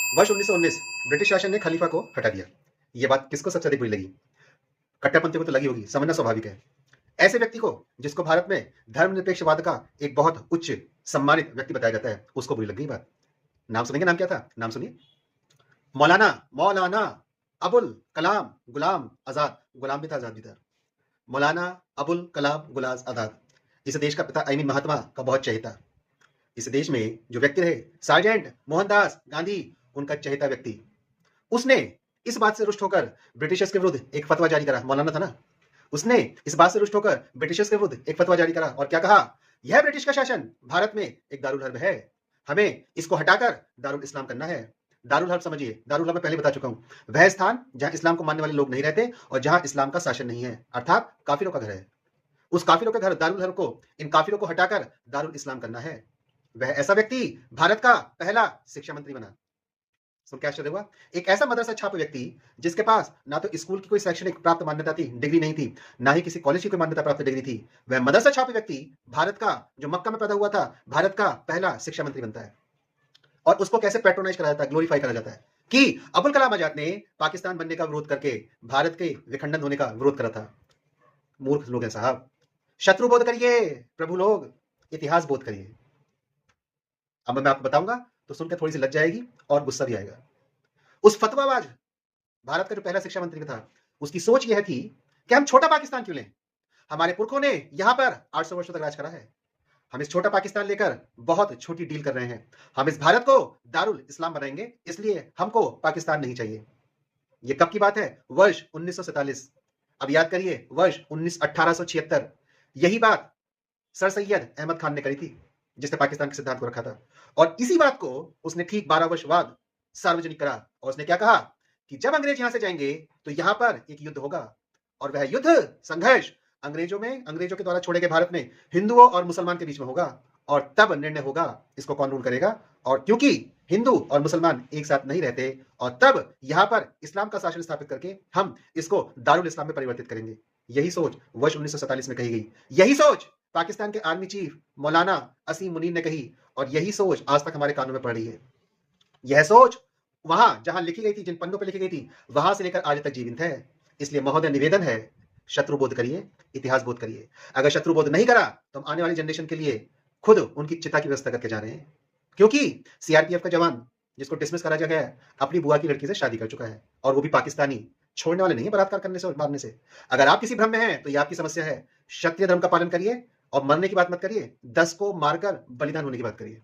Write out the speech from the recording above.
वर्ष 1919 ब्रिटिश शासन ने खलीफा को हटा दिया। ये बात किसको सबसे अधिक बुरी लगी? कट्टरपंथियों को तो लगी होगी, समझना स्वाभाविक है। ऐसे व्यक्ति को, जिसको भारत में धर्मनिरपेक्षवाद का एक बहुत उच्च सम्मानित व्यक्ति बताया जाता है, उसको बुरी लग गई बात। नाम सुनेंगे? नाम क्या था? नाम सुनिए। मौलाना मौलाना अबुल कलाम गुलाम आजाद। गुलाम भी था, आजाद भी था। मौलाना अबुल कलाम गुलाम आजाद इस देश का पिता, आई मीन महात्मा का बहुत चहेता। इस देश में जो व्यक्ति रहे, सार्जेंट मोहनदास गांधी, उनका चहेता व्यक्ति। उसने इस बात से रुष्ट होकर ब्रिटिशर्स के विरुद्ध एक फतवा जारी करा। मौलाना था ना, उसने इस बात से रुष्ट होकर ब्रिटिशर्स के विरुद्ध एक फतवा जारी करा और क्या कहा? यह ब्रिटिश का शासन भारत में एक दारुल हर्ब है, हमें इसको हटाकर दारुल इस्लाम करना है। दारुल हर्ब समझिए, दारुल हर्ब मैं पहले बता चुका हूं, वह स्थान जहां इस्लाम को मानने वाले लोग नहीं रहते और जहां इस्लाम का शासन नहीं है, अर्थात काफिरों का घर है। उस काफिरों के घर दारुल हर्ब को, इन काफिरों को हटाकर दारुल इस्लाम करना है। वह ऐसा व्यक्ति भारत का पहला शिक्षा मंत्री बना। सुन के आश्चर्य हुआ? एक ऐसा मदरसा छाप व्यक्ति, जिसके पास ना तो स्कूल की कोई शैक्षणिक प्राप्त मान्यता थी, डिग्री नहीं थी, ना ही किसी कॉलेज की कोई मान्यता प्राप्त डिग्री थी, वह मदरसा छाप व्यक्ति भारत का, जो मक्का में पैदा हुआ था, भारत का पहला शिक्षा मंत्री बनता है। और उसको कैसे पेट्रोनाइज करा जाता है, ग्लोरीफाई करा जाता है कि अबुल कलाम आजाद ने पाकिस्तान बनने का विरोध करके भारत के विखंडन होने का विरोध करा था। मूर्ख लोग हैं साहब। शत्रु बोध करिए प्रभु लोग, इतिहास बोध करिए। अब मैं आपको बताऊंगा तो सुनकर थोड़ी सी लज्जा आएगी और गुस्सा भी आएगा। उस फतवाबाज भारत का जो पहला शिक्षा मंत्री था, उसकी सोच यह थी कि हम छोटा पाकिस्तान क्यों लें? हमारे पुरखों ने यहां पर 800 वर्षों तक राज करा है। हम इस छोटा पाकिस्तान लेकर बहुत छोटी डील कर रहे हैं। हम इस भारत को दारुल इस्लाम बनाएंगे, इसलिए हमको पाकिस्तान नहीं चाहिए। ये कब की बात है? वर्ष 1947। अब याद करिए, वर्ष 1876। यही बात सर सैयद अहमद खान ने करी थी, जिसने पाकिस्तान के सिद्धांत को रखा था। और इसी बात को उसने ठीक 12 वर्ष बाद सार्वजनिक करा और उसने क्या कहा कि जब अंग्रेज यहां से जाएंगे तो यहां पर एक युद्ध होगा, और वह युद्ध, संघर्ष अंग्रेजों के द्वारा छोड़े गए भारत में हिंदुओं और मुसलमान के बीच में होगा, और तब निर्णय होगा इसको कौन रूल करेगा। और क्योंकि हिंदू और मुसलमान एक साथ नहीं रहते, और तब यहां पर इस्लाम का शासन स्थापित करके हम इसको दारुल इस्लाम में परिवर्तित करेंगे। यही सोच वर्ष 1947 में कही गई। यही सोच पाकिस्तान के आर्मी चीफ मौलाना असीम मुनीर ने कही, और यही सोच आज तक हमारे कानों में पड़ रही है। यह सोच वहां जहां लिखी गई थी, जिन पन्नों पर लिखी गई थी, वहां से लेकर आज तक जीवित है। इसलिए महोदय, निवेदन है, शत्रु बोध करिए, इतिहास बोध करिए। अगर शत्रु बोध नहीं करा तो हम आने वाली जनरेशन के लिए खुद उनकी चिता की व्यवस्था करके जा रहे हैं। क्योंकि सीआरपीएफ का जवान, जिसको डिसमिस करा गया है, अपनी बुआ की लड़की से शादी कर चुका है, और वो भी पाकिस्तानी। छोड़ने वाले नहीं है बलात्कार करने से और मारने से। अगर आप किसी भ्रम में हैं तो ये आपकी समस्या है। क्षत्रिय धर्म का पालन करिए और मरने की बात मत करिए, 10 को मारकर बलिदान होने की बात करिए।